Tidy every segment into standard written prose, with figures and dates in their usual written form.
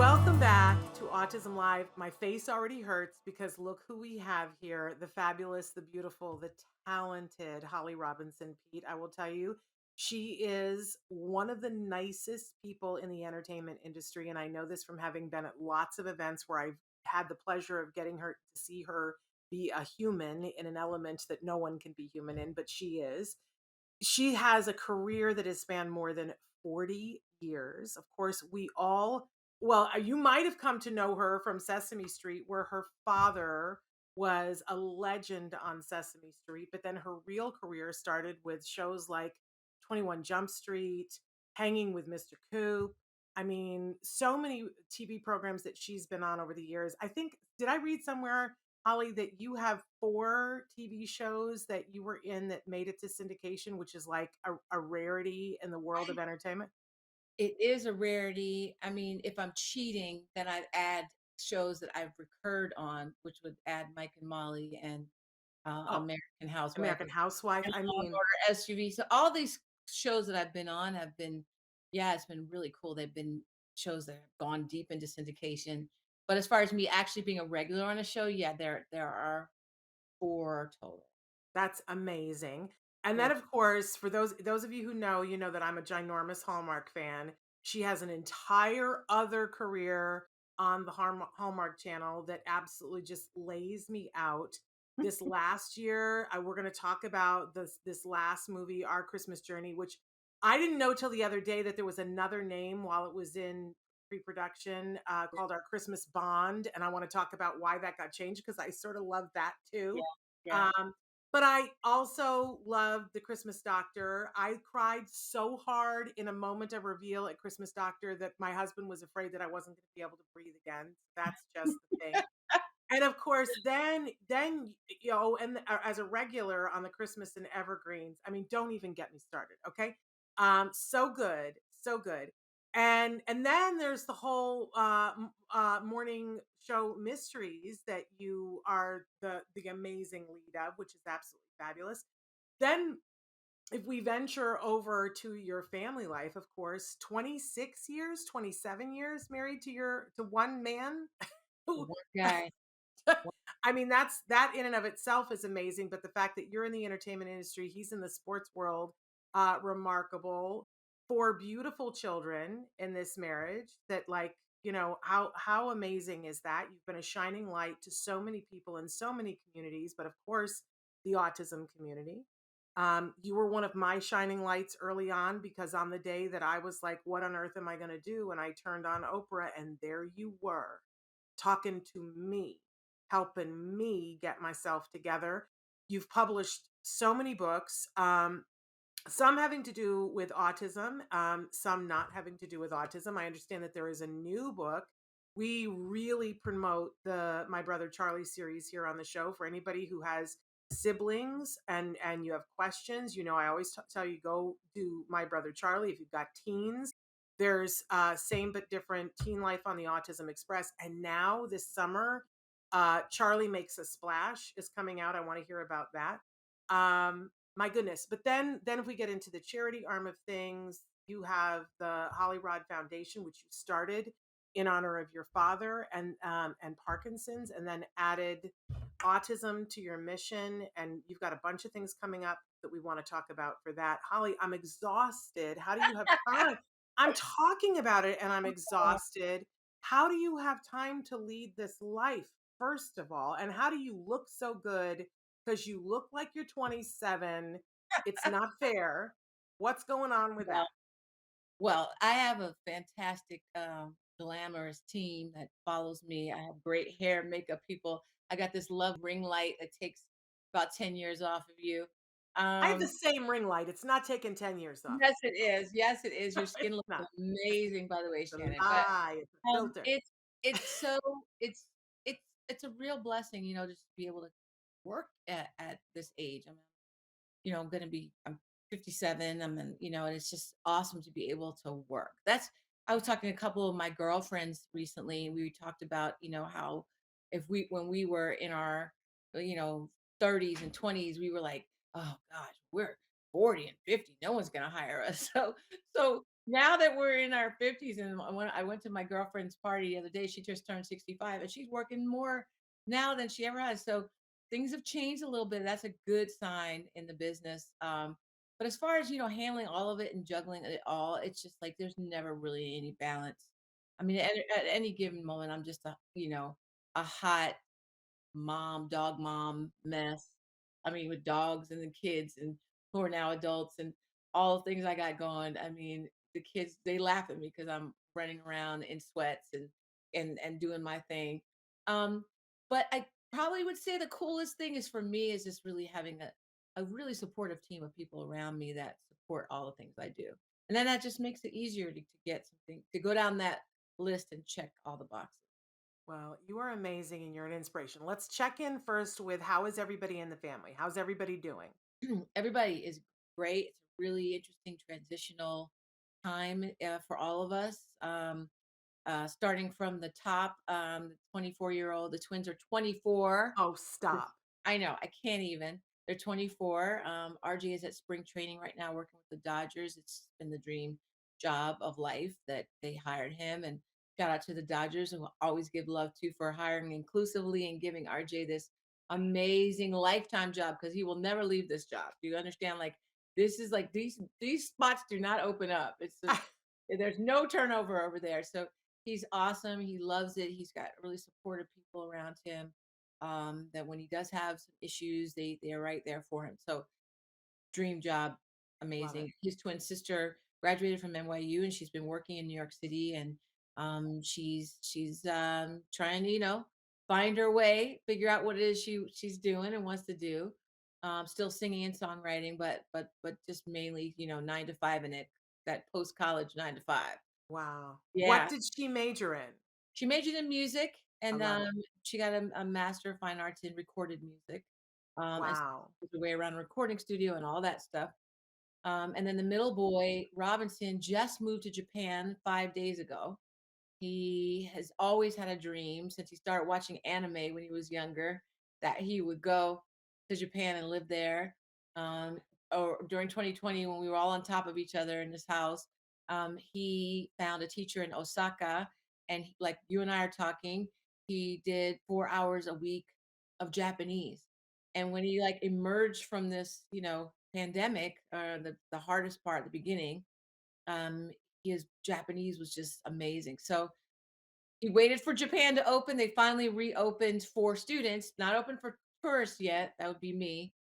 Welcome back to Autism Live. My face already hurts because look who we have here, the fabulous, the beautiful, the talented Holly Robinson Pete. I will tell you, she is one of the nicest people in the entertainment industry. And I know this from having been at lots of events where I've had the pleasure of getting her to see her be a human in an element that no one can be human in, but she is. She has a career that has spanned more than 40 years. Of course, we all, well, you might have come to know her from Sesame Street, where her father was a legend on Sesame Street, but then her real career started with shows like 21 Jump Street, Hanging with Mr. Coop. I mean, so many TV programs that she's been on over the years. I think, did I read somewhere, Holly, that you have 4 TV shows that you were in that made it to syndication, which is like a rarity in the world of entertainment? It is a rarity. I mean, if I'm cheating, then I'd add shows that I've recurred on, which would add Mike and Molly and Oh, American Housewife American Housewife. and I Law and mean, Order SUV. So all these shows that I've been on have been, yeah, it's been really cool. They've been shows that have gone deep into syndication. But as far as me actually being a regular on a show, yeah, there are four total. that's amazing. And then, Four. of course, for those of you who know, you know that I'm a ginormous Hallmark fan. She has an entire other career on the Hallmark channel that absolutely just lays me out. This last year, we're going to talk about this last movie, Our Christmas Journey, which I didn't know till the other day that there was another name while it was in pre-production called Our Christmas Bond, and I want to talk about why that got changed because I sort of love that Yeah, too. yeah. Um, but I also loved The Christmas Doctor. I cried so hard in a moment of reveal at Christmas Doctor that my husband was afraid that I wasn't going to be able to breathe again. That's just the thing. And of course, then you know, and as a regular on the Christmas and Evergreens, I mean, don't even get me started, okay? So good, so good. And then there's the whole morning show mysteries that you are the amazing lead of, which is absolutely fabulous. Then if we venture over to your family life, of course, 26 years, 27 years married to one man who One guy. I mean, that in and of itself is amazing, but the fact that you're in the entertainment industry, he's in the sports world, remarkable. 4 beautiful children in this marriage that like, you know, how amazing is that? You've been a shining light to so many people in so many communities, but of course, the autism community. You were one of my shining lights early on because on the day that I was like, what on earth am I going to do? And I turned on Oprah and there you were talking to me, helping me get myself together. You've published so many books, some having to do with autism, some not having to do with autism. I understand that there is a new book. We really promote the My Brother Charlie series here on the show for anybody who has siblings and you have questions. You know, I always tell you go do My Brother Charlie if you've got teens. There's same but different Teen Life on the Autism Express, and now this summer, Charlie Makes a Splash is coming out. I want to hear about that. My goodness. But then if we get into the charity arm of things, you have the HollyRod Foundation, which you started in honor of your father and Parkinson's, and then added autism to your mission. And you've got a bunch of things coming up that we want to talk about for that. Holly, I'm exhausted. How do you have time? I'm talking about it and I'm exhausted. How do you have time to lead this life, first of all? And how do you look so good? Because you look like you're 27. It's not fair. What's going on with Well, that? well, I have a fantastic, glamorous team that follows me. I have great hair, makeup people. I got this love ring light that takes about 10 years off of you. I have the Um, same ring light. It's not taking 10 years off. yes, it is. Yes, it is. Your skin It's looks not. amazing, by the way, It's a Shannon. But lie. It's a filter. it's it's so it's it's it's a real blessing, just to be able to work at this age. I'm going to be, I'm 57. And it's just awesome to be able to work. I was talking to a couple of my girlfriends recently, and we talked about, how when we were in our, you know, 30s and 20s, we were like, oh gosh, we're 40 and 50. No one's going to hire us. So now that we're in our 50s, and when I went to my girlfriend's party the other day, she just turned 65 and she's working more now than she ever has. So things have changed a little bit. That's a good sign in the business. But as far as, handling all of it and juggling it all, it's just like there's never really any balance. I mean, at any given moment, I'm just a hot dog mom mess. I mean, with dogs and the kids and who are now adults and all the things I got going. I mean, the kids, they laugh at me because I'm running around in sweats and doing my thing. Um, but I probably would say the coolest thing is for me is just really having a really supportive team of people around me that support all the things I do. And then that just makes it easier to get something to go down that list and check all the boxes. Well, you are amazing and you're an inspiration. Let's check in first with how is everybody in the family? How's everybody doing? Everybody is great. It's a really interesting transitional time for all of us. Starting from the top, the 24-year-old, the twins are 24. Oh, stop. I know, I can't even. They're 24. RJ is at spring training right now working with the Dodgers. It's been the dream job of life that they hired him. And shout out to the Dodgers who always give love to for hiring inclusively and giving RJ this amazing lifetime job because he will never leave this job. Do you understand? Like this is like these spots do not open up. It's just there's no turnover over there. So he's awesome. He loves it. He's got really supportive people around him that when he does have some issues, they're right there for him. So dream job, Love it. amazing. His twin sister graduated from NYU and she's been working in New York City and she's trying to find her way, figure out what it is she's doing and wants to do. Still singing and songwriting, but just mainly 9 to 5 in it that post college 9 to 5. Wow. What Yeah, did she major in? she majored in music I and, love it. she got a Master of Fine Arts in recorded music, and Wow. the way around a recording studio and all that stuff. And then the middle boy, Robinson, just moved to Japan 5 days ago. He has always had a dream since he started watching anime when he was younger that he would go to Japan and live there. Um, or during 2020, when we were all on top of each other in this house, he found a teacher in Osaka, and like you and I are talking, he did 4 hours a week of Japanese. And when he like emerged from this, pandemic, the hardest part at the beginning, um, his Japanese was just amazing. So he waited for Japan to open. They finally reopened for students, not open for tourists yet. That would be me.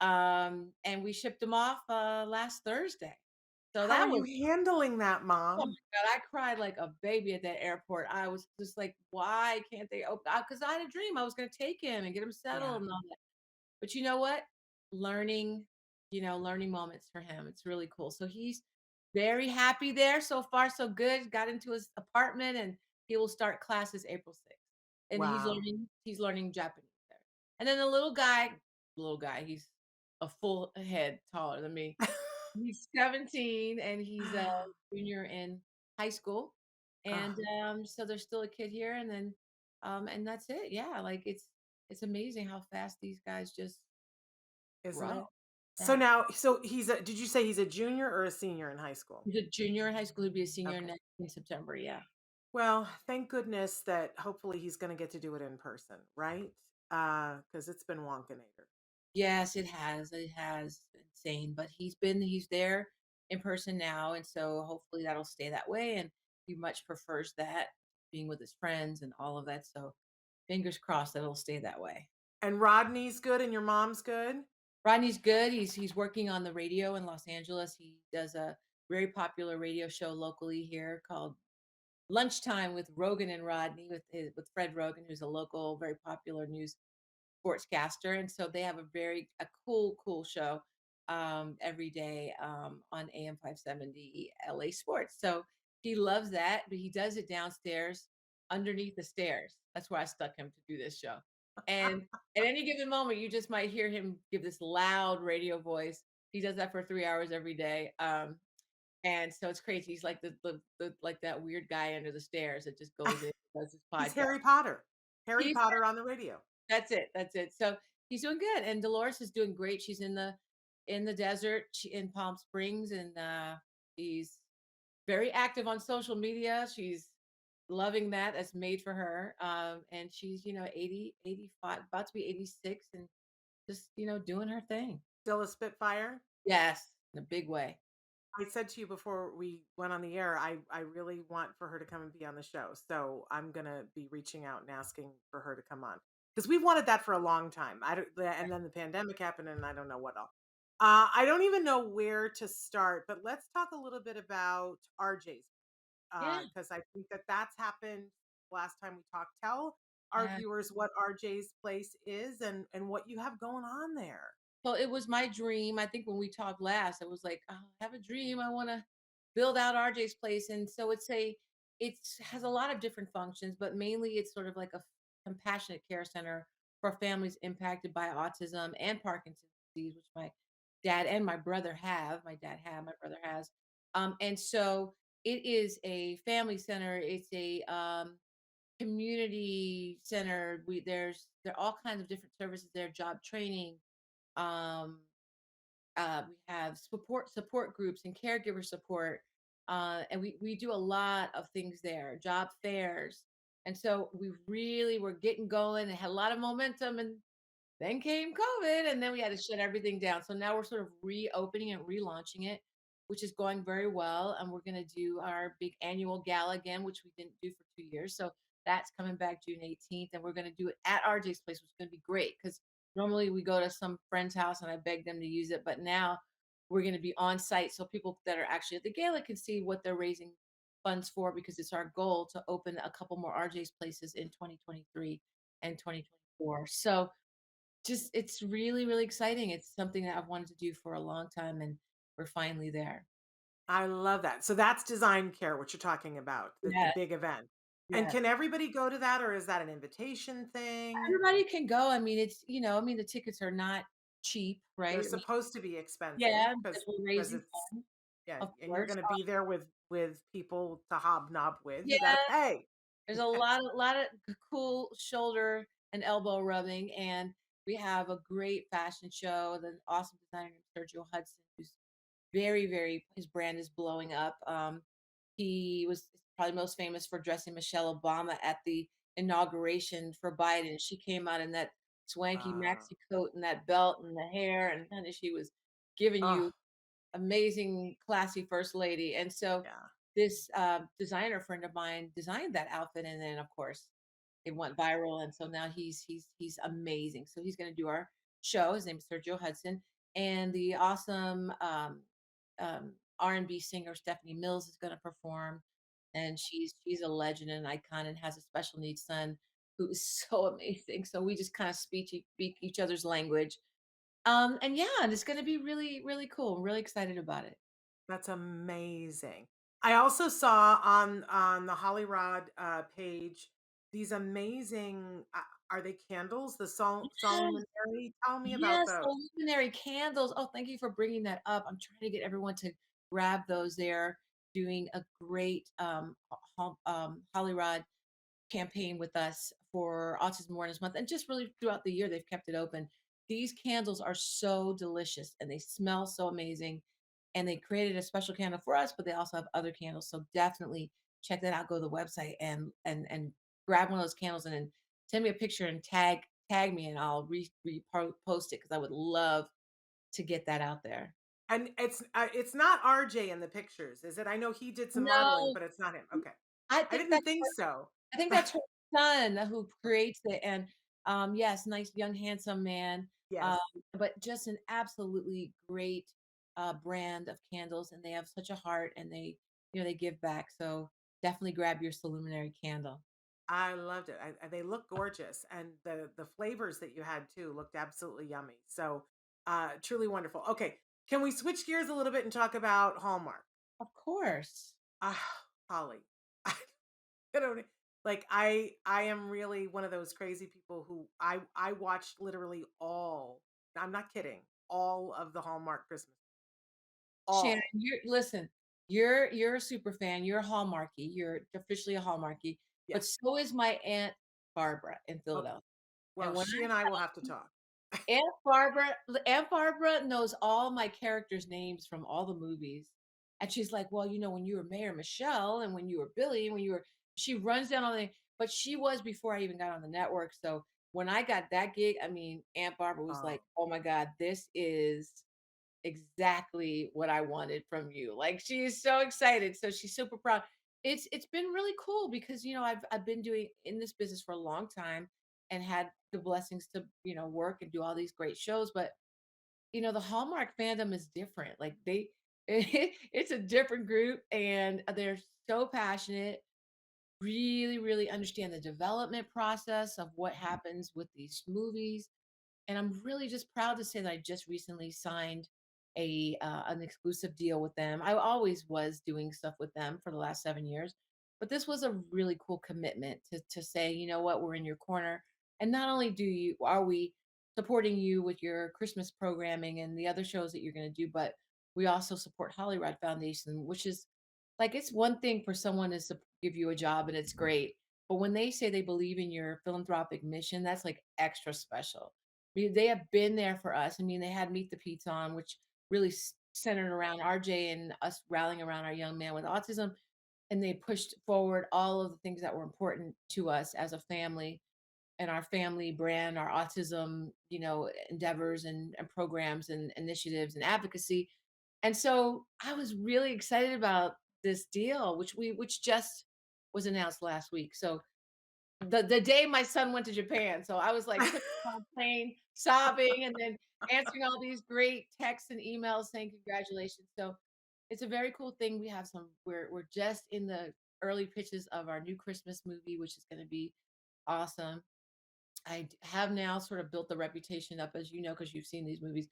And we shipped him off last Thursday. So How are that you was, handling that, oh mom? my God, I cried like a baby at that airport. I was just like, why can't they open? Because I had a dream I was going to take him and get him Yeah. settled and all that. But you know what? Learning, learning moments for him. It's really cool. So he's very happy there. So far, so good. Got into his apartment and he will start classes April 6th. And Wow. he's learning Japanese there. And then the little guy, he's a full head taller than me. He's 17 and he's a junior in high school. And Ah, so there's still a kid here and that's it. Yeah, like it's amazing how fast these guys just isn't grow. it? So Yeah. now, did you say he's a junior or a senior in high school? He's a junior in high school, he'll be a senior Okay. next in September, yeah. Well, thank goodness that hopefully he's going to get to do it in person, right? Because it's been Wonkinator. Yes, it has, insane, but he's there in person now, and so hopefully that'll stay that way, and he much prefers that, being with his friends and all of that, so fingers crossed that it'll stay that way. And Rodney's good and your mom's good? Rodney's good. He's working on the radio in Los Angeles. He does a very popular radio show locally here called Lunchtime with Rogan and Rodney with Fred Rogan, who's a local, very popular news sportscaster, and so they have a cool show every day on AM 570 LA Sports. So he loves that, but he does it downstairs underneath the stairs. That's where I stuck him to do this show. And at any given moment, you just might hear him give this loud radio voice. He does that for 3 hours every day. And so it's crazy. He's like the like that weird guy under the stairs that just goes in and does his He's podcast. Harry Potter. Harry He's Potter on the radio. That's it. So he's doing good, and Dolores is doing great. She's in the desert in Palm Springs, and he's very active on social media. She's loving that. That's made for her. And she's, 80, 85, about to be 86 and just, doing her thing. Still a Spitfire? Yes, in a big way. I said to you before we went on the air, I really want for her to come and be on the show. So I'm gonna be reaching out and asking for her to come on because we've wanted that for a long time. And then the pandemic happened, and I don't know what else. I don't even know where to start, but let's talk a little bit about RJ's Yeah. because I think that that's happened last time we talked. Tell our Yeah. viewers what RJ's place is and what you have going on there. Well, it was my dream. I think when we talked last, it was like, oh, I have a dream. I want to build out RJ's place. And so it's has a lot of different functions, but mainly it's sort of like a compassionate care center for families impacted by autism and Parkinson's disease, which my dad and my brother have. My dad had, my brother has. And so it is a family center. It's a community center. There are all kinds of different services there, job training, um, we have support groups and caregiver support, and we do a lot of things there, job fairs, and so we really were getting going and had a lot of momentum. And then came COVID, and then we had to shut everything down. So now we're sort of reopening and relaunching it, which is going very well. And we're going to do our big annual gala again, which we didn't do for 2 years. So that's coming back June 18th. And we're going to do it at RJ's place, which is going to be great because normally we go to some friend's house and I beg them to use it. But now we're going to be on site so people that are actually at the gala can see what they're raising funds for because it's our goal to open a couple more RJ's places in 2023 and 2024. So just it's really, really exciting. It's something that I've wanted to do for a long time, and we're finally there. I love that. So that's design care, what you're talking about, the Yeah, big event. And yeah. can everybody go to that or is that an invitation thing? Everybody can go. I mean, the tickets are not cheap, They're right? I mean, supposed to be expensive yeah, because we're because raising it's funds, yeah, of and you're course. gonna be there with people to hobnob with. You gotta Yeah, pay. there's a lot of cool shoulder and elbow rubbing, and we have a great fashion show. The awesome designer named Sergio Hudson, who's his brand is blowing up. He was probably most famous for dressing Michelle Obama at the inauguration for Biden. She came out in that swanky Uh, maxi coat and that belt and the hair, and kinda she was giving oh, you amazing, classy first lady. And so yeah. this designer friend of mine designed that outfit, and then of course it went viral. And so now he's amazing. So he's going to do our show. His name is Sergio Hudson, and the awesome R&B singer Stephanie Mills is going to perform, and she's a legend and an icon, and has a special needs son who is so amazing. So we just kind of speak each other's language, and yeah, and it's gonna be really, really cool. I'm really excited about it. That's amazing. I also saw on the HollyRod page these amazing are they candles? The Yes, Soluminary? Tell me about yes, those. the luminary candles. Oh, thank you for bringing that up. I'm trying to get everyone to grab those. They're doing a great HollyRod campaign with us for Autism Awareness Month, and just really throughout the year, they've kept it open. These candles are so delicious and they smell so amazing. And they created a special candle for us, but they also have other candles. So definitely check that out. Go to the website and grab one of those candles, and then send me a picture and tag me, and I'll repost it because I would love to get that out there. And it's not RJ in the pictures, is it? I know he did some modeling, No, but it's not him. Okay. I I think didn't that's think so. I think that's her son who creates it. And yes, nice young handsome man, um, Yes. but just an absolutely great brand of candles, and they have such a heart, and they give back. So definitely grab your luminary candle. I loved it. They look gorgeous, and the flavors that you had too looked absolutely yummy. So, truly wonderful. Okay, can we switch gears a little bit and talk about Hallmark? Of course. Holly, I don't like. I am really one of those crazy people who I watched literally all. I'm not kidding. All of the Hallmark Christmas, Shannon, all. you're a super fan. You're a Hallmarky. You're officially a Hallmarky, but Yes. so is my aunt Barbara in Okay. Philadelphia. Well, And when she and I will have to talk. Aunt Barbara knows all my characters' names from all the movies. And she's like, "Well, when you were Mayor Michelle and when you were Billy, when you were," she runs down all the, but she was before I even got on the network. So when I got that gig, I mean, Aunt Barbara was Oh, like, "Oh my God, this is exactly what I wanted from you." Like, she is so excited. So she's super proud. It's been really cool because I've been doing in this business for a long time and had the blessings to, work and do all these great shows. But the Hallmark fandom is different. Like, it's a different group and they're so passionate, really, really understand the development process of what happens with these movies. And I'm really just proud to say that I just recently signed an exclusive deal with them. I always was doing stuff with them for the last 7 years, but this was a really cool commitment to say, you know what, we're in your corner, and not only do you are we supporting you with your Christmas programming and the other shows that you're going to do, but we also support HollyRod Foundation, which is like, it's one thing for someone to give you a job and it's great, but when they say they believe in your philanthropic mission, that's like extra special. They have been there for us. I mean, they had Meet the Pete's on, which really centered around RJ and us rallying around our young man with autism. And they pushed forward all of the things that were important to us as a family and our family brand, our autism, endeavors and programs and initiatives and advocacy. And so I was really excited about this deal, which just was announced last week. So the day my son went to Japan. So I was like putting him on a plane, sobbing, and then answering all these great texts and emails saying congratulations. So it's a very cool thing. We're just in the early pitches of our new Christmas movie, which is going to be awesome. Have now sort of built the reputation up, as you know, because you've seen these movies.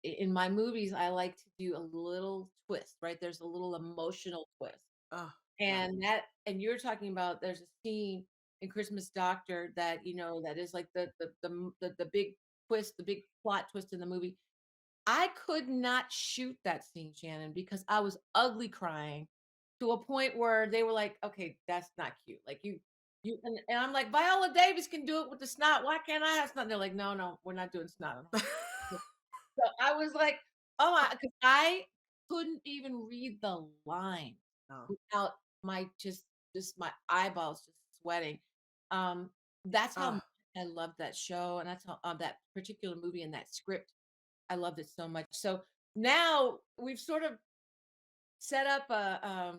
In my movies, I like to do a little twist, right? There's a little emotional twist. oh, yeah. And you're talking about, there's a scene in Christmas Doctor that, that is like the big twist, the big plot twist in the movie. I could not shoot that scene, Shannon, because I was ugly crying to a point where they were like, "Okay, that's not cute." Like, and I'm like, "Viola Davis can do it with the snot. Why can't I have snot?" And they're like, "No, no, we're not doing snot on Hallmark." So I was like, "Oh my," because I couldn't even read the line Oh, without my just my eyeballs just sweating. Um, that's how oh. much I loved that show, and that's how that particular movie and that script. I loved it so much. So now we've sort of set up a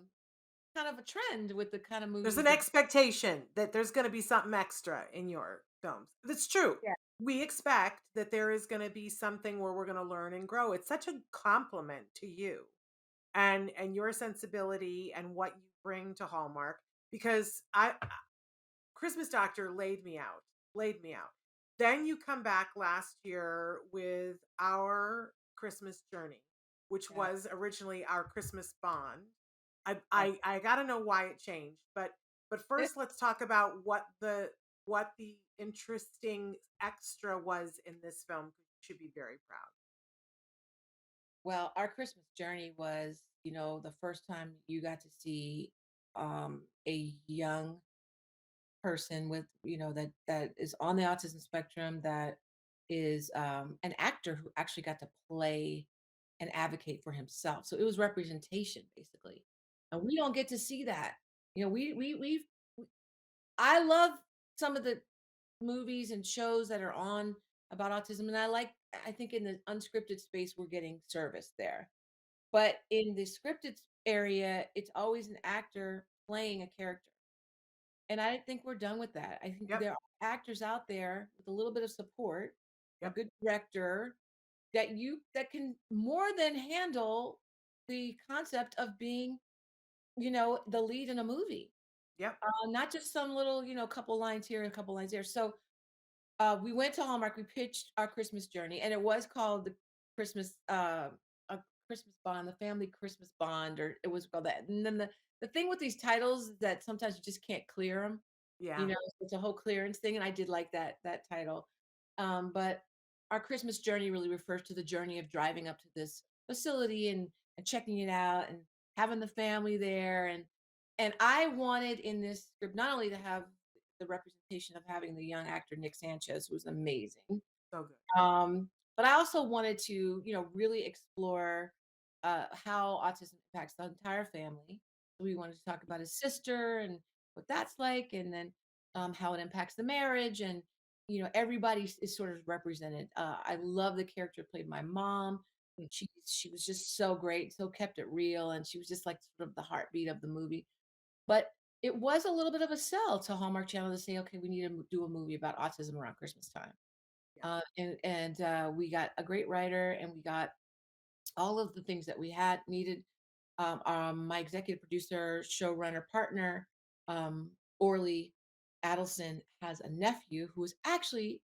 kind of a trend with the kind of There's movies an that. expectation that there's gonna be something extra in your films. That's true. Yeah. We expect that there is gonna be something where we're gonna learn and grow. It's such a compliment to you and your sensibility and what you bring to Hallmark because Christmas Doctor laid me out. Then you come back last year with Our Christmas Journey, which Yeah. was originally Our Christmas Bond. I Yeah. I, I got to know why it changed, but Eh, first let's talk about what the interesting extra was in this film. You should be very proud. well, our Christmas journey was, the first time you got to see a young person with, that is on the autism spectrum, that is an actor who actually got to play and advocate for himself. So it was representation basically. And we don't get to see that. We I love some of the movies and shows that are on about autism, and I think in the unscripted space we're getting service there. But in the scripted area, it's always an actor playing a character. And I think we're done with that. I think Yep, there are actors out there with a little bit of support, a yep, good director that can more than handle the concept of being, the lead in a movie. yep, Not just some little, couple lines here and a couple lines there. So we went to Hallmark, we pitched our Christmas journey, and it was called the Christmas a Christmas Bond, the Family Christmas Bond, or it was called that. And then the thing with these titles is that sometimes you just can't clear them. yeah, It's a whole clearance thing, and I did like that title. But our Christmas journey really refers to the journey of driving up to this facility and checking it out and having the family there. And I wanted in this script not only to have the representation of having the young actor Nick Sanchez, who was amazing, so good. but I also wanted to, really explore. how autism impacts the entire family. So we wanted to talk about his sister and what that's like, and then how it impacts the marriage, and everybody is sort of represented. I love the character played my mom. She was just so great, so kept it real, and she was just like sort of the heartbeat of the movie. But it was a little bit of a sell to Hallmark Channel to say, okay, we need to do a movie about autism around Christmas time. Yeah. And we got a great writer, and we got all of the things that we had needed. My executive producer, showrunner, partner, Orly Adelson, has a nephew who is actually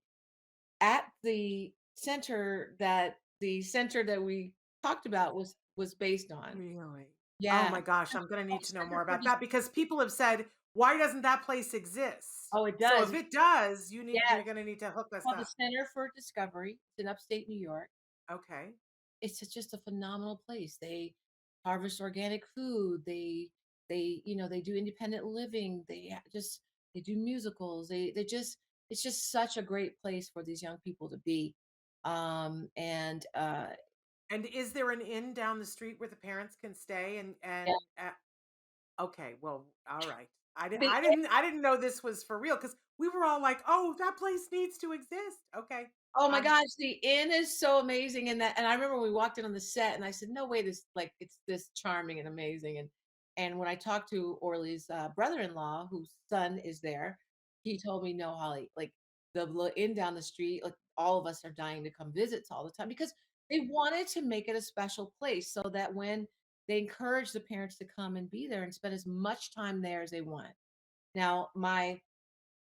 at the center that we talked about was based on. Really? Oh Yeah. my gosh, I'm gonna need to know more Center for about Dis- that because people have said, "Why doesn't that place exist?" oh, it So does. if it does, you're Yes. gonna need to hook us Called the up. Center for Discovery. It's in upstate New York. Okay. Just a phenomenal place. They harvest organic food. They do independent living. They do musicals. They just it's just such a great place for these young people to be. And And is there an inn down the street where the parents can stay Yeah. okay, well, all right. The I didn't know this was for real because we were all like, "Oh, that place needs to exist." Okay. Oh my I'm gosh, the inn is so amazing, and I remember when we walked in on the set, and I said, "No way, this like it's this charming and amazing." And when I talked to Orly's brother-in-law, whose son is there, he told me, "No, Holly, like the inn down the street, like all of us are dying to come visit all the time because they wanted to make it a special place so that when they encourage the parents to come and be there and spend as much time there as they want." Now, my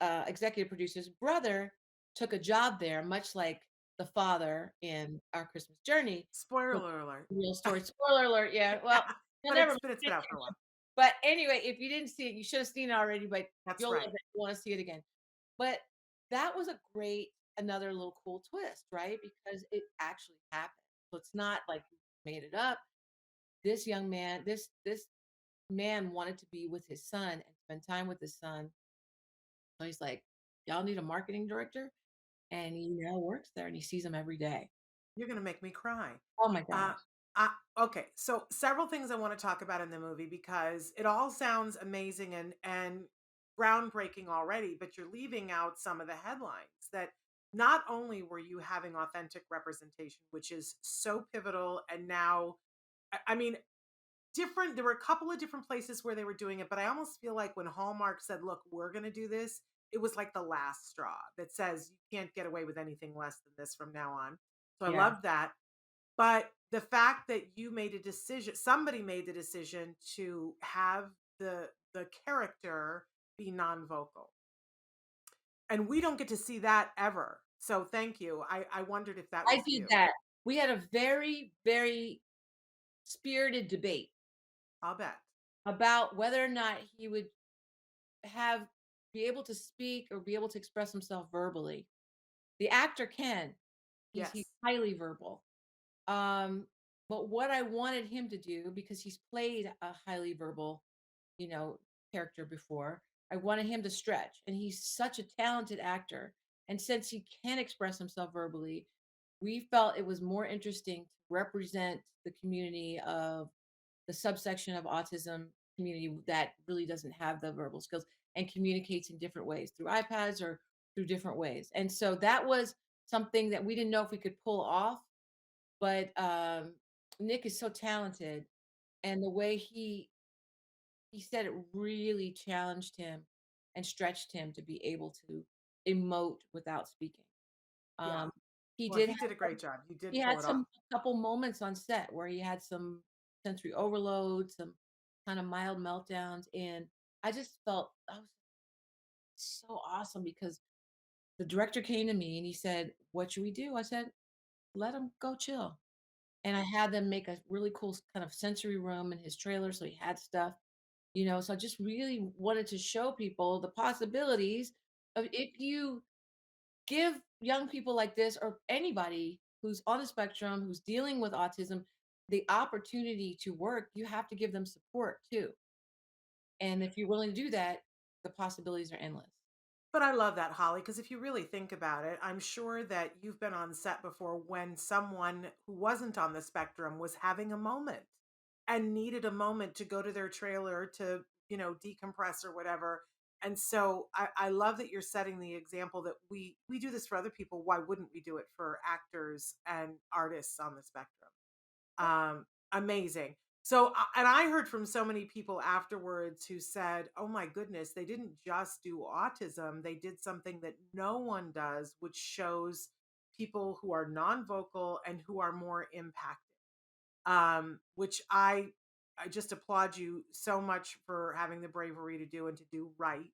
executive producer's brother took a job there, much like the father in Our Christmas Journey. Took spoiler alert. real story. Spoiler alert. Yeah. Well, no, But never mind. it's been out for a while. But anyway, if you didn't see it, you should have seen it already. But That's you'll love right. it. You want to see it again. But that was a great, another little cool twist, right? Because it actually happened. So it's not like he made it up. This man wanted to be with his son and spend time with his son. So he's like, "Y'all need a marketing director?" And he now works there, and he sees him every day. You're gonna make me cry. Oh my Uh, gosh. okay, so several things I want to talk about in the movie because it all sounds amazing and groundbreaking already, but you're leaving out some of the headlines that not only were you having authentic representation, which is so pivotal, and now, I mean, different. There were a couple of different places where they were doing it, but I almost feel like when Hallmark said, "Look, we're going to do this," it was like the last straw that says you can't get away with anything less than this from now on. So I Yeah. love that. But the fact that you made a decision, somebody made the decision to have the character be non-vocal. And we don't get to see that ever. So thank you. I wondered if that I was did you. that. We had a very, very spirited debate I'll bet. about whether or not he would have be able to speak or be able to express himself verbally. The actor can. He's Yes. highly verbal. Um, but what I wanted him to do, because he's played a highly verbal, you know, character before, I wanted him to stretch. And he's such a talented actor. And since he can express himself verbally, we felt it was more interesting to represent the community of the subsection of autism community that really doesn't have the verbal skills and communicates in different ways through iPads or through different ways. And so that was something that we didn't know if we could pull off, but Nick is so talented, and the way he said it really challenged him and stretched him to be able to emote without speaking. Yeah. Um, he Well, did he have did a great job. You he did pull had it off. some couple moments on set where he had some sensory overload, some kind of mild meltdowns, and I just felt I was so awesome because the director came to me and he said, "What should we do?" I said, "Let him go chill." And I had them make a really cool kind of sensory room in his trailer, so he had stuff, so I just really wanted to show people the possibilities of if you give young people like this or anybody who's on the spectrum, who's dealing with autism, the opportunity to work, you have to give them support too. And if you're willing to do that, the possibilities are endless. But I love that, Holly, because if you really think about it, I'm sure that you've been on set before when someone who wasn't on the spectrum was having a moment and needed a moment to go to their trailer to, decompress or whatever. And so I love that you're setting the example that we do this for other people. Why wouldn't we do it for actors and artists on the spectrum? Amazing. So, and I heard from so many people afterwards who said, "Oh my goodness, they didn't just do autism; they did something that no one does, which shows people who are non-vocal and who are more impacted." Which I just applaud you so much for having the bravery to do and to do right.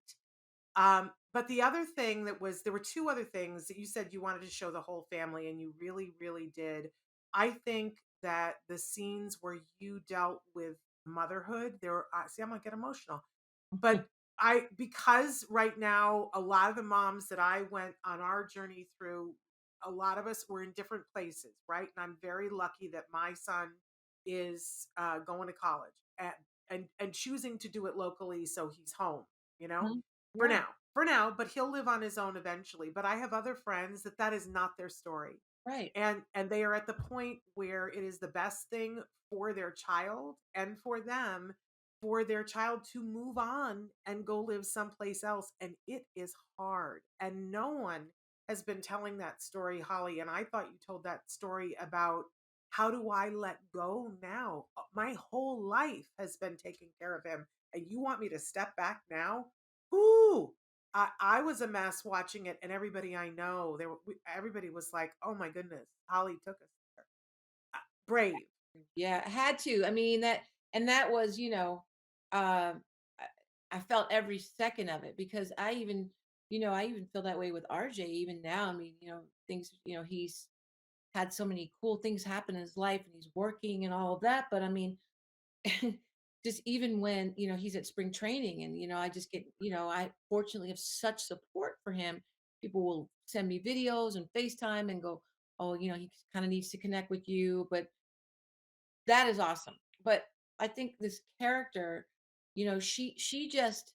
But the other thing that was there were 2 other things that you said you wanted to show the whole family, and you really, really did. I think that the scenes where you dealt with motherhood, there were see, I'm gonna get emotional. But I because right now, a lot of the moms that I went on our journey through, a lot of us were in different places, right? And I'm very lucky that my son is, going to college and choosing to do it locally, so he's home, you know? Mhm. For Yeah, now, for now, but he'll live on his own eventually. But I have other friends that that is not their story. right. And they are at the point where it is the best thing for their child and for them for their child to move on and go live someplace else, and it is hard. And no one has been telling that story, Holly, and I thought you told that story about how do I let go now? My whole life has been taking care of him, and you want me to step back now? Ooh, I was a mess watching it, and everybody I know, everybody was like, "Oh my goodness, Holly took us there." Brave. Yeah, I had to. I mean, that was, um, I, I felt every second of it because I even feel that way with RJ even now. I mean, things, he's had so many cool things happen in his life and he's working and all of that. But I mean, just even when, he's at spring training and, I just get, I fortunately have such support for him. People will send me videos and FaceTime and go, oh, he kind of needs to connect with you. But that is awesome. But I think this character, she just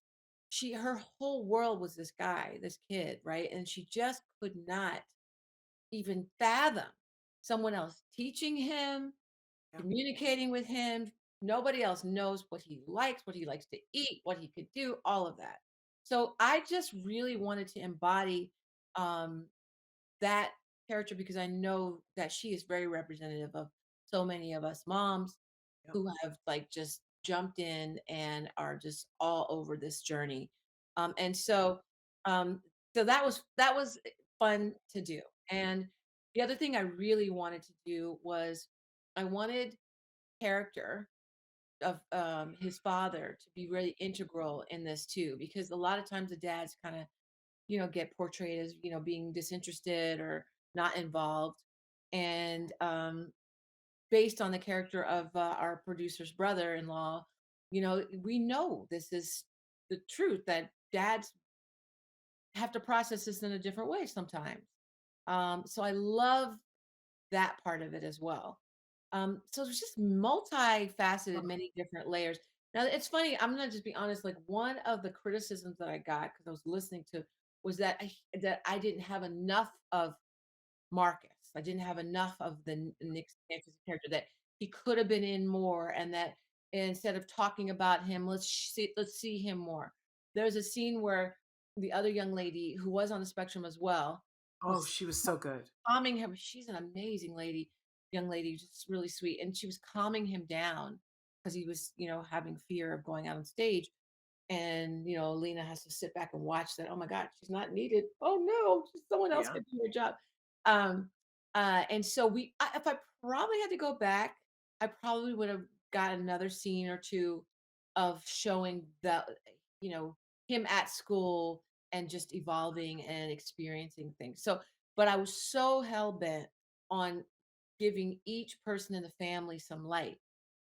her whole world was this guy, this kid, right? And she just could not even fathom someone else teaching him, Yeah. communicating with him. Nobody else knows what he likes to eat, what he could do, all of that. So I just really wanted to embody um that character because I know that she is very representative of so many of us moms Yep. who have like just jumped in and are just all over this journey. And um, so that was fun to do. And the other thing I really wanted to do was I wanted character of his father to be really integral in this too, because a lot of times the dads kind of get portrayed as, being disinterested or not involved. And based on the character of our producer's brother-in-law, we know this is the truth that dads have to process this in a different way sometimes. So I love that part of it as well. So there's just multifaceted, Ugh. many different layers. Now it's funny, I'm gonna just be honest, like one of the criticisms that I got because I was listening to was that I didn't have enough of Marcus. I didn't have enough of the Nick Sanchez character that he could have been in more, and that instead of talking about him, let's see him more. There's a scene where the other young lady who was on the spectrum as well Oh, was she was so good. calming him. She's an amazing lady, young lady, just really sweet, and she was calming him down because he was, having fear of going out on stage. And, Lena has to sit back and watch that. Oh my God, she's not needed. Oh no, someone else Yeah. could do her job. Um, and so if I probably had to go back, I probably would have got another scene or two of showing you know, him at school and just evolving and experiencing things. So, but I was so hell bent on giving each person in the family some light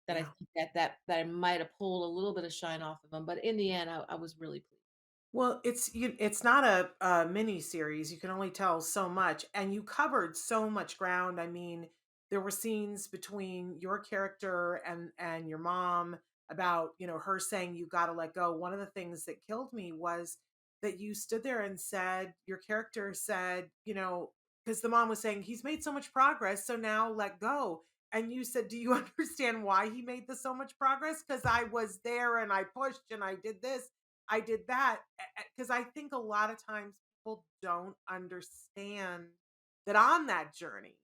that I Yeah. think that I might have pulled a little bit of shine off of them, but in the end, I was really pleased. Well, it's not a mini series. You can only tell so much, and you covered so much ground. I mean, there were scenes between your character and your mom about her saying you got to let go. One of the things that killed me was that you stood there and said, your character said, because the mom was saying, he's made so much progress, so now let go. And you said, do you understand why he made the so much progress? Because I was there and I pushed and I did this, I did that. Because I think a lot of times people don't understand that on that journey,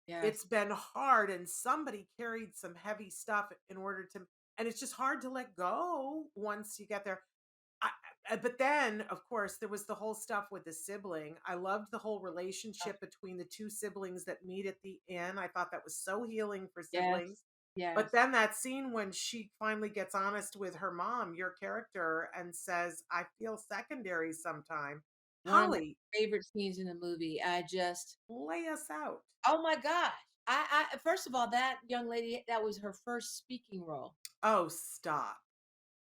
Yes. it's been hard and somebody carried some heavy stuff in order to, and it's just hard to let go once you get there. I, but then, of course, there was the whole stuff with the sibling. I loved the whole Oh, relationship between the two siblings that meet at the inn. I thought that was so healing for siblings. yes. But Yes. then that scene when she finally gets honest with her mom, your character, and says, I feel secondary sometime. One of my Holly, favorite scenes in the movie. I just lay us out. Oh my gosh. I first of all, that young lady, that was her first speaking role. Oh, stop.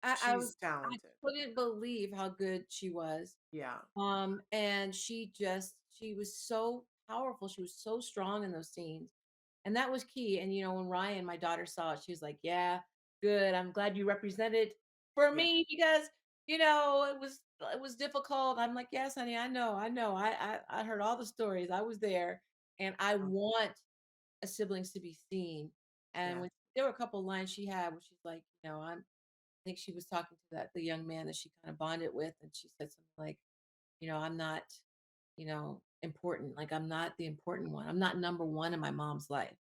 I was She's I talented. couldn't believe how good she was. Yeah. And she was so powerful. She was so strong in those scenes. And that was key. And when Ryan, my daughter, saw it, she was like, "Yeah, good. I'm glad you represented for Yeah. me because it was difficult." I'm like, "Yes, honey, I know. I heard all the stories. I was there, and I Oh, want siblings to be seen." And yeah. when there were a couple lines she had where she's like, I think she was talking to the young man that she kind of bonded with, and she said something like, "I'm not, important. Like I'm not the important one. I'm not number one in my mom's life."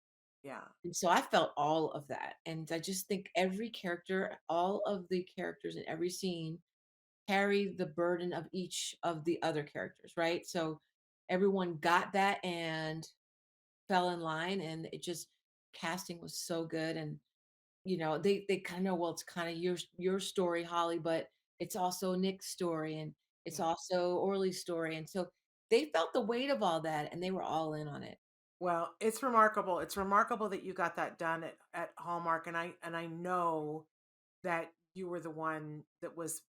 Yeah. And so I felt all of that. And I just think every character, all of the characters in every scene carry the burden of each of the other characters, right? So everyone got that and fell in line, and it just casting was so good. And they kind of know, well, it's kind of your story, Holly, but it's also Nick's story, and it's Yeah. also Orly's story. And so they felt the weight of all that, and they were all in on it. Well, it's remarkable. It's remarkable that you got that done at Hallmark, and I know that you were the one that was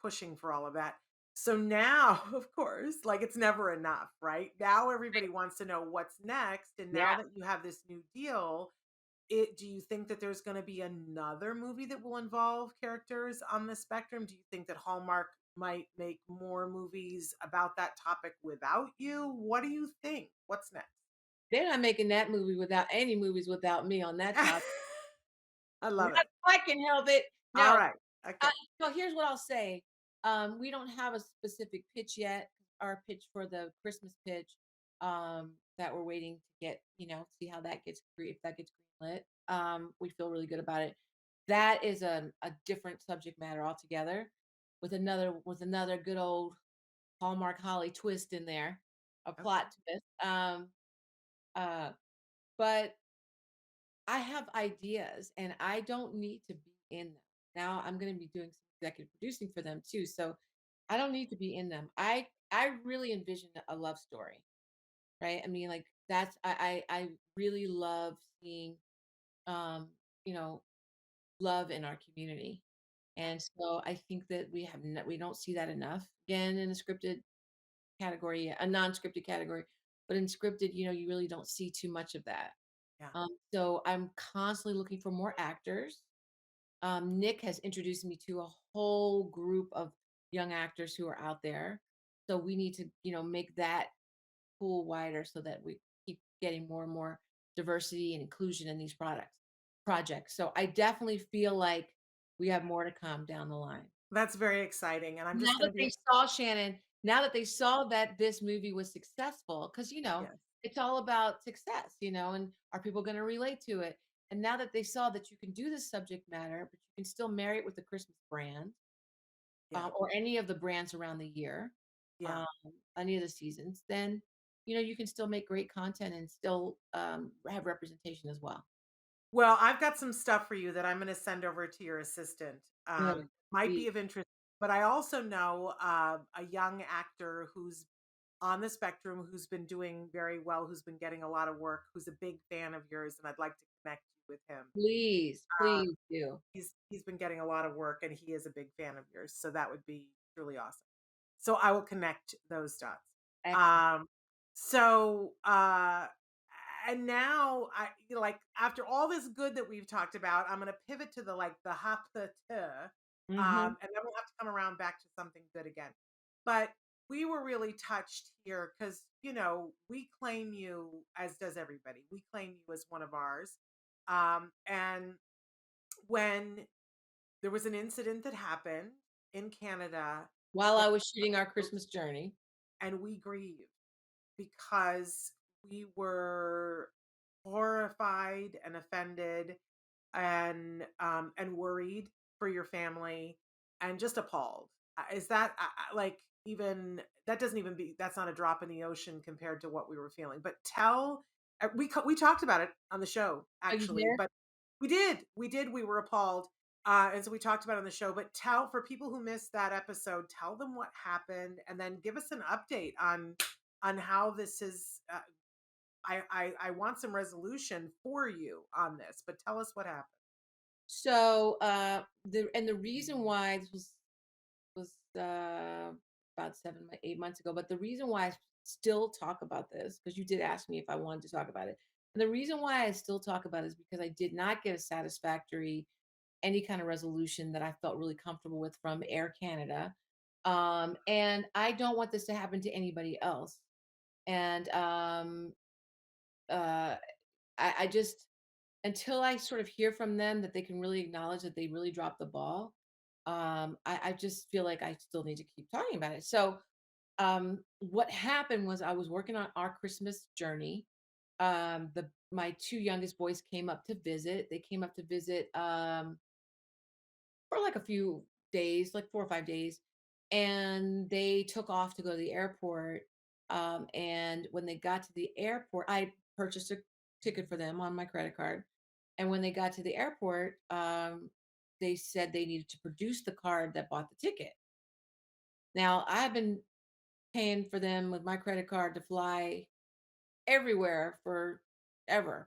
pushing for all of that. So now, of course, like it's never enough, right? Now everybody wants to know what's next, and Yeah. now that you have this new deal, do you think that there's going to be another movie that will involve characters on the spectrum? Do you think that Hallmark might make more movies about that topic without you? What do you think? What's next? They're not making that movie without any movies without me on that topic. I Not love if it. I can help it. All No. right. Okay. Here's what I'll say. We don't have a specific pitch yet. Our pitch for the Christmas pitch, that we're waiting to get, see how that gets if that gets greenlit. We feel really good about it. That is a different subject matter altogether, with another good old Hallmark Holly twist in there, a Okay. plot twist. Uh, but I have ideas and I don't need to be in them. Now I'm going to be doing some executive producing for them too. So I don't need to be in them. I really envision a love story, right? I mean, like that's I really love seeing um, you know, love in our community. And so I think that we don't see that enough again in a scripted category, a non-scripted category, but in scripted, you really don't see too much of that. Yeah. So I'm constantly looking for more actors. Nick has introduced me to a whole group of young actors who are out there. So we need to, make that pool wider so that we keep getting more and more diversity and inclusion in these projects. So I definitely feel like we have more to come down the line. That's very exciting. And I'm Now just going that to be, they saw Shannon, now that they saw that this movie was successful, because yes. it's all about success, and are people going to relate to it? And now that they saw that you can do this subject matter, but you can still marry it with the Christmas brand, Yeah. or any of the brands around the year, Yeah. um, any of the seasons, then you can still make great content and still have representation as well. Well, I've got some stuff for you that I'm going to send over to your assistant. Good. Might be Sweet. of interest, but I also know a young actor who's on the spectrum who's been doing very well, who's been getting a lot of work, who's a big fan of yours, and I'd like to connect you with him. Please, Uh, please do. he's been getting a lot of work, and he is a big fan of yours, so that would be truly awesome. So I will connect those dots. Excellent. Um, so and now like after all this good that we've talked about, I'm gonna pivot to the like the hap the and then we'll have to come around back to something good again. But we were really touched here because, we claim you, as does everybody. We claim you as one of ours. And when there was an incident that happened in Canada, While that I was shooting our Christmas journey. and we grieved because we were horrified and offended and worried for your family and just appalled. Is that like even that doesn't even be that's not a drop in the ocean compared to what we were feeling. But tell we talked about it on the show Oh, you actually, did? but we were appalled. And so we talked about it on the show, but tell for people who missed that episode, tell them what happened, and then give us an update on how this is. I want some resolution for you on this, but tell us what happened. So, the reason why this was about 8 months ago, but the reason why I still talk about this, because you did ask me if I wanted to talk about it. And the reason why I still talk about it is because I did not get a satisfactory any kind of resolution that I felt really comfortable with from Air Canada. And I don't want this to happen to anybody else. And uh I just, until I sort of hear from them that they can really acknowledge that they really dropped the ball, I just feel like I still need to keep talking about it. So, what happened was I was working on our Christmas journey. The My two youngest boys came up to visit. They came up to visit for like a few days, like 4 or 5 days, and they took off to go to the airport. And when they got to the airport, I purchased a ticket for them on my credit card. And when they got to the airport, they said they needed to produce the card that bought the ticket. Now, I've been paying for them with my credit card to fly everywhere forever,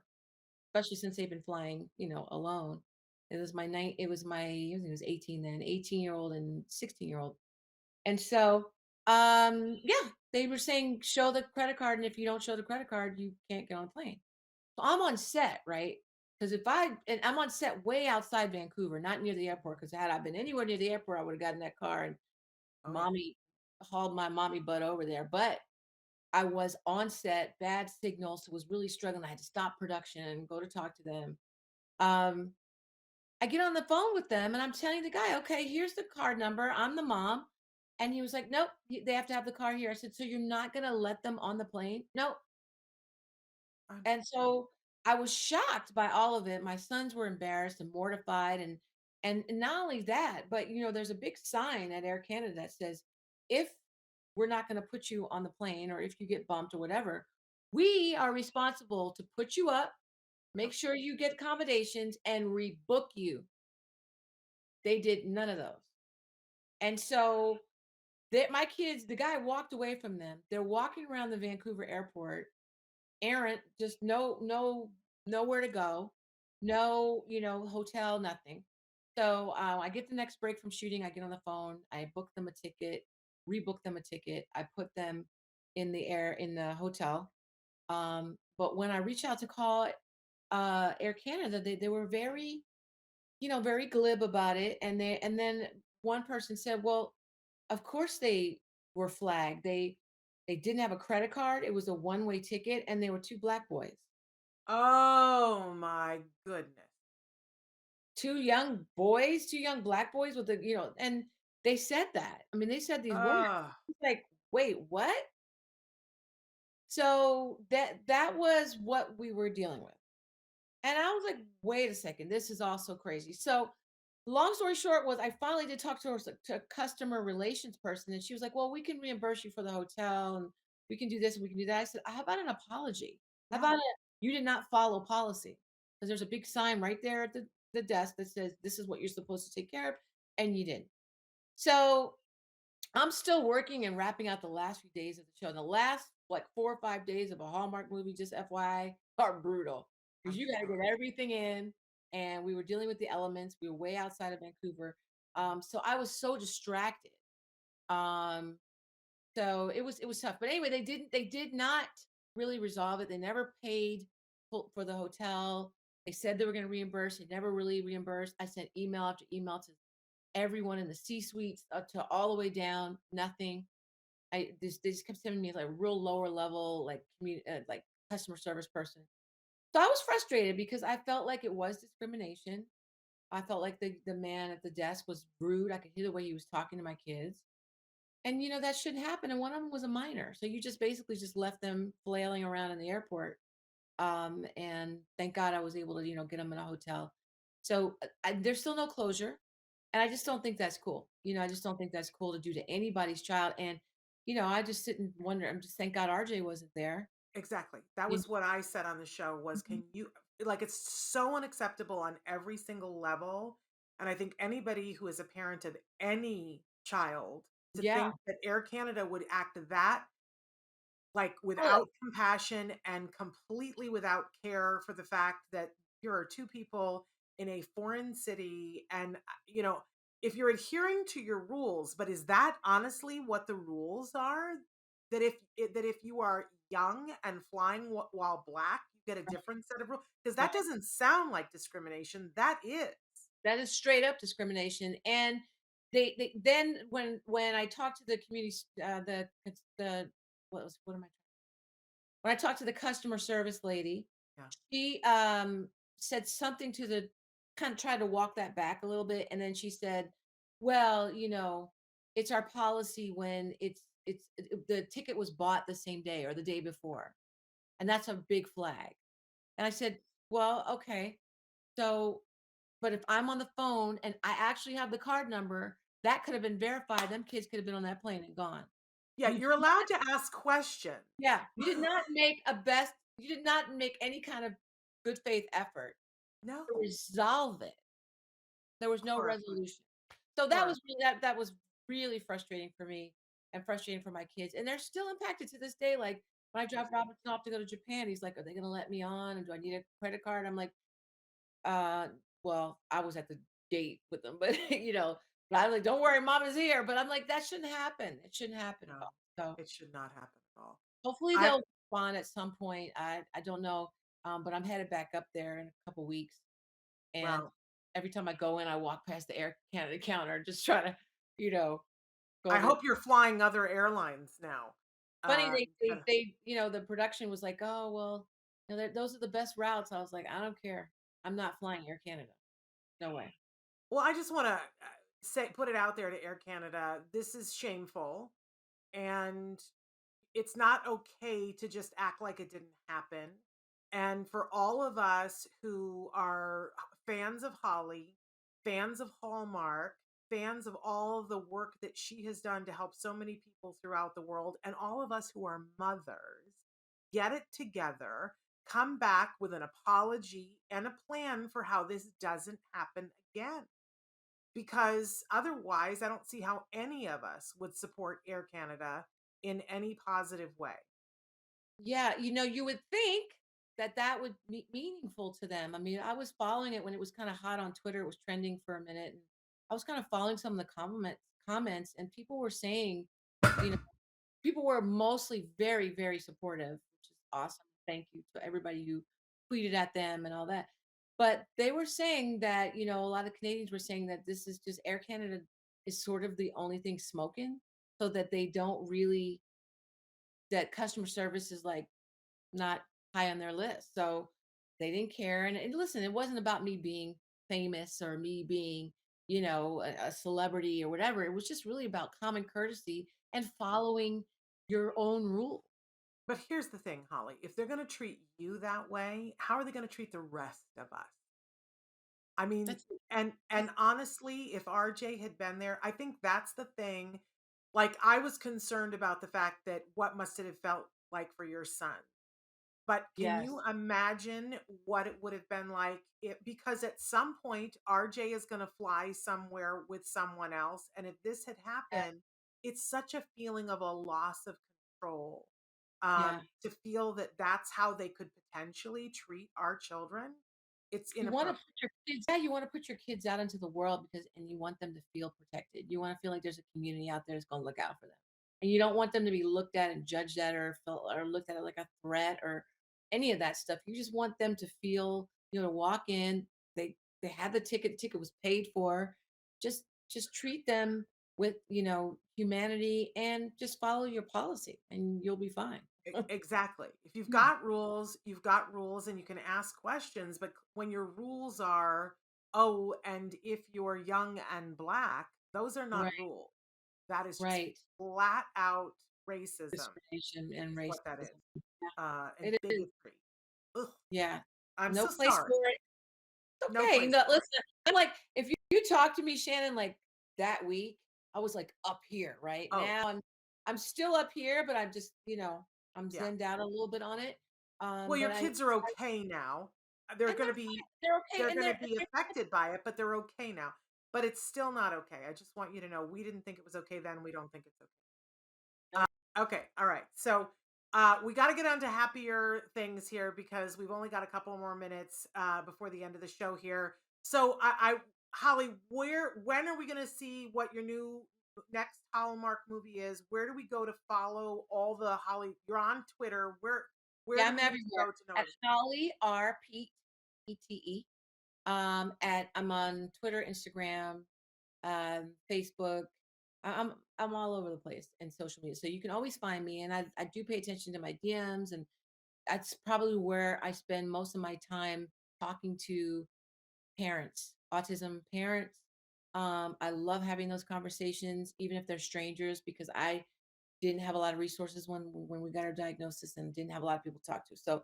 especially since they've been flying, alone. It was my, I think it was 18 then, 18-year-old and 16-year-old. And so, yeah, they were saying, show the credit card. And if you don't show the credit card, you can't get on a plane. So I'm on set, right? Because and I'm on set way outside Vancouver, not near the airport. Because had I been anywhere near the airport, I would have gotten that car and Oh yeah. mommy hauled my mommy butt over there. But I was on set, bad signal, so was really struggling. I had to stop production and go to talk to them. Um, I get on the phone with them and I'm telling the guy, okay, here's the card number. I'm the mom. And he was like, nope, they have to have the car here. I said, so you're not going to let them on the plane? No. I'm And so I was shocked by all of it. My sons were embarrassed and mortified. And not only that, but there's a big sign at Air Canada that says, if we're not going to put you on the plane or if you get bumped or whatever, we are responsible to put you up, make sure you get accommodations, and rebook you. They did none of those. And so my kids, the guy walked away from them. They're walking around the Vancouver airport, errant, just nowhere to go, no, hotel, nothing. So I get the next break from shooting. I get on the phone. I book them a ticket, rebook them a ticket. I put them in the hotel. But when I reach out to call Air Canada, they were very, very glib about it. And then one person said, well, of course they were flagged. They didn't have a credit card. It was a one-way ticket, and they were 2 black boys. Oh my goodness. 2 young boys, 2 young black boys with and they said that. I mean, they said these words. Oh, It's like, "Wait, what?" So that was what we were dealing with. And I was like, wait a second, this is also crazy. So, long story short was I finally did talk to her to a customer relations person, and she was like, well, we can reimburse you for the hotel and we can do this and we can do that. I said, how about an apology? How yeah. about you did not follow policy? Because there's a big sign right there at the desk that says this is what you're supposed to take care of, and you didn't. So I'm still working and wrapping out the last few days of the show. The last like 4 or 5 days of a Hallmark movie, just FYI, are brutal because I'm you got to sure. get everything in. And we were dealing with the elements. We were way outside of Vancouver, so I was so distracted. Um, so it was tough. But anyway, they did not really resolve it. They never paid for the hotel. They said they were going to reimburse. They never really reimbursed. I sent email after email to everyone in the C suites to all the way down, nothing. They just kept sending me like real lower level like like customer service person. So I was frustrated because I felt like it was discrimination. I felt like the man at the desk was rude. I could hear the way he was talking to my kids. And that shouldn't happen. And one of them was a minor. So you just basically just left them flailing around in the airport. And thank God I was able to, get them in a hotel. So there's still no closure. And I just don't think that's cool. I just don't think that's cool to do to anybody's child. And, I just sit and wonder, I'm just thank God RJ wasn't there. Exactly. That You was what I said on the show was, Mhm. can you like, it's so unacceptable on every single level, and I think anybody who is a parent of any child to Yeah. think that Air Canada would act that, like, Well, without compassion and completely without care for the fact that here are 2 people in a foreign city and, if you're adhering to your rules, but is that honestly what the rules are? That if you are young and flying while black, you get a different set of rules? Because right. that doesn't sound like discrimination, that is. That is straight up discrimination. And they then when I talked to the community, the what am I when I talked to the customer service lady, Yeah. she said something to the kind of tried to walk that back a little bit, and then she said, "Well, it's our policy when the ticket was bought the same day or the day before, and that's a big flag." And I said, "Well, okay, so but if I'm on the phone and I actually have the card number, that could have been verified. Them kids could have been on that plane and gone. Yeah, You you're allowed to ask questions. Yeah, you did not make any kind of good faith effort to No. resolve it. There was no Horrifying, resolution. So horrifying. that was really frustrating for me and frustrating for my kids, and they're still impacted to this day, like, when I Of course. dropped Robertson off to go to Japan, he's like, "Are they gonna let me on, and do I need a credit card?" I'm like, well, I was at the gate with them, but, but I'm like, "Don't worry, mom is here," but I'm like, "That shouldn't happen. It shouldn't happen at No, all." So it should not happen at all. hopefully I they'll respond at some point. I don't know, but I'm headed back up there in a couple weeks, and well, every time I go in, I walk past the Air Canada counter, just trying to, you know, go I over there. hope you're flying other airlines now. Funny, Instead of the production was like, "Oh well, those are the best routes." I was like, "I don't care. I'm not flying Air Canada. No way." well, I just wanna, say put it out there to Air Canada, this is shameful, and it's not okay to just act like it didn't happen. And for all of us who are fans of Holly, fans of Hallmark, fans of all of the work that she has done to help so many people throughout the world, and all of us who are mothers, get it together, come back with an apology and a plan for how this doesn't happen again. Because otherwise, I don't see how any of us would support Air Canada in any positive way. Yeah, you would think that that would be meaningful to them. I mean, I was following it when it was kind of hot on Twitter. It was trending for a minute, and I was kind of following some of the comments, and people were saying, you know, people were mostly very, very supportive, which is awesome. Thank you to everybody who tweeted at them and all that. But they were saying that, a lot of Canadians were saying that this is just Air Canada is sort of the only thing smoking, so that they don't really that customer service is like not high on their list. So they didn't care. And listen, it wasn't about me being famous or me being, a celebrity or whatever. It was just really about common courtesy and following your own rule. But here's the thing, Holly, if they're going to treat you that way, how are they going to treat the rest of us? I mean, That's and honestly, if RJ had been there, I think that's the thing. Like, I was concerned about the fact that what must it have felt like for your son. But can you yes. imagine what it would have been like because at some point RJ is going to fly somewhere with someone else, and if this had Yeah. happened, it's such a feeling of a loss of control. Yeah. To feel that that's how they could potentially treat our children, it's You wanna inappropriate. put your kids you wanna put your kids out into the world because and you want them to feel protected. You wanna feel like there's a community out there that's gonna look out for them. And you don't want them to be looked at and judged at or looked at like a threat or any of that stuff. You just want them to feel, to walk in, they had the ticket was paid for. Just treat them with, humanity, and just follow your policy and you'll be fine. Exactly. If Yeah. you've got rules and you can ask questions, but when your rules are, oh, and if you're young and black, those are not Right, rules. That is just right. flat out racism Discrimination and is what that racism. is. Yeah, And it is. bigotry. Ugh, Yeah. I'm No so place sorry. for it. It's No okay. place No, for it. listen, I'm like, if you talk to me, Shannon, like that week, I was like up here, right? Oh, Now I'm still up here, but I'm just, I'm yeah. zenned out a little bit on it. Well, your But I kids are okay now. and they're fine. They're okay. They're And gonna be affected by it, but they're okay now. But it's still not okay. I just want you to know we didn't think it was okay then. We don't think it's okay. no, Okay, all right. So we got to get on to happier things here because we've only got a couple more minutes before the end of the show here. So Holly, when are we going to see what your new next Hallmark movie is? Where do we go to follow all the Holly? You're on Twitter. Where yeah, do I'm we need to everywhere. go to know At everything? Holly R Pete ETE. I'm on Twitter, Instagram, Facebook. I'm all over the place in social media. So you can always find me. And I do pay attention to my DMs, and that's probably where I spend most of my time talking to parents, autism parents. I love having those conversations, even if they're strangers, because I didn't have a lot of resources when we got our diagnosis and didn't have a lot of people to talk to. So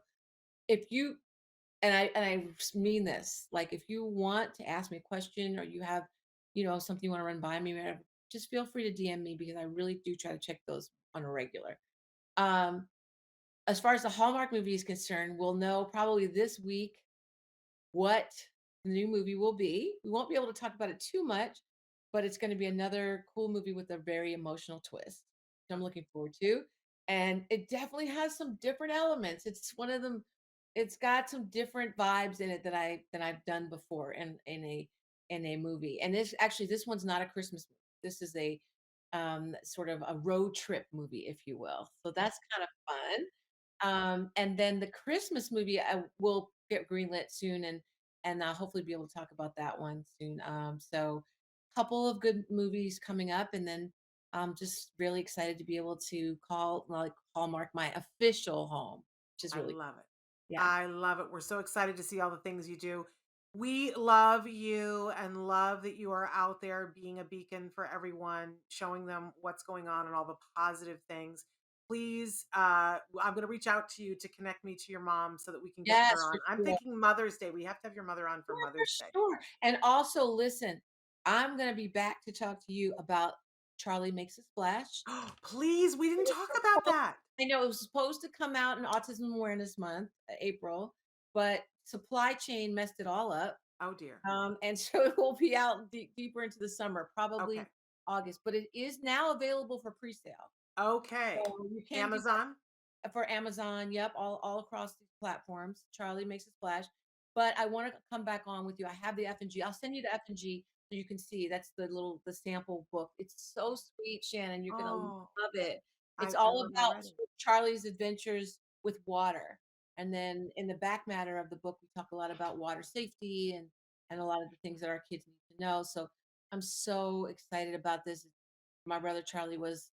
if you mean this, like if you want to ask me a question or you have, something you want to run by me, whatever, just feel free to DM me because I really do try to check those on a regular. Um, as far as the Hallmark movie is concerned, we'll know probably this week what the new movie will be. We won't be able to talk about it too much, but it's going to be another cool movie with a very emotional twist, which I'm looking forward to. And it definitely has some different elements. It's one of them. It's got some different vibes in it that I've done before in a movie. And this one's not a Christmas movie. This is a sort of a road trip movie, if you will. So that's kind of fun. And then the Christmas movie will get greenlit soon, and I'll hopefully be able to talk about that one soon. So couple of good movies coming up, and then I'm just really excited to be able to call like Hallmark my official home, which is I really love it. yeah. I love it. We're so excited to see all the things you do. We love you and love that you are out there being a beacon for everyone, showing them what's going on and all the positive things. Please, I'm going to reach out to you to connect me to your mom so that we can get Yes, her for on. I'm sure. thinking Mother's Day. We have to have your mother on for Yeah, for Mother's Day. sure. And also, listen, I'm going to be back to talk to you about Charlie Makes a Splash. Please, we It didn't was talk about supposed that. I know it was supposed to come out in Autism Awareness Month, April, but supply chain messed it all up. Oh, dear. And so it will be out deeper into the summer, Okay. probably August, but it is now available for pre-sale. Okay. So you can do Amazon. for Amazon, yep, all across these platforms. Charlie Makes a Splash. But I want to come back on with you. I have the F and G. I'll send you the F and G so you can see. That's the sample book. It's so sweet, Shannon. You're gonna Oh, love it. It's I all love it about already. Charlie's adventures with water. And then in the back matter of the book, we talk a lot about water safety and a lot of the things that our kids need to know. So I'm so excited about this. My brother Charlie was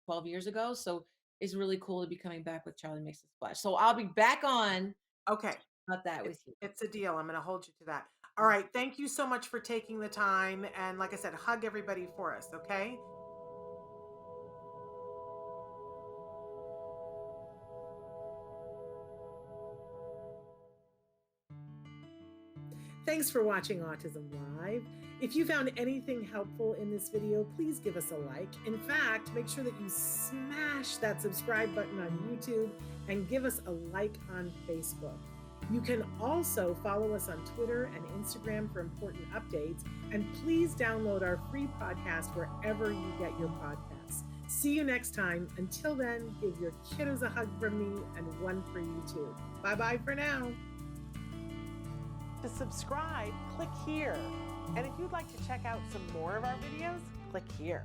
12 years ago. So it's really cool to be coming back with Charlie Makes a Splash. So I'll be back on Okay. about that with It's you. it's a deal. I'm gonna hold you to that. All Awesome. right. Thank you so much for taking the time. And like I said, hug everybody for us, okay? Thanks for watching Autism Live. If you found anything helpful in this video, please give us a like. In fact, make sure that you smash that subscribe button on YouTube and give us a like on Facebook. You can also follow us on Twitter and Instagram for important updates. And please download our free podcast wherever you get your podcasts. See you next time. Until then, give your kiddos a hug from me and one for you too. Bye-bye for now. To subscribe, click here. And if you'd like to check out some more of our videos, click here.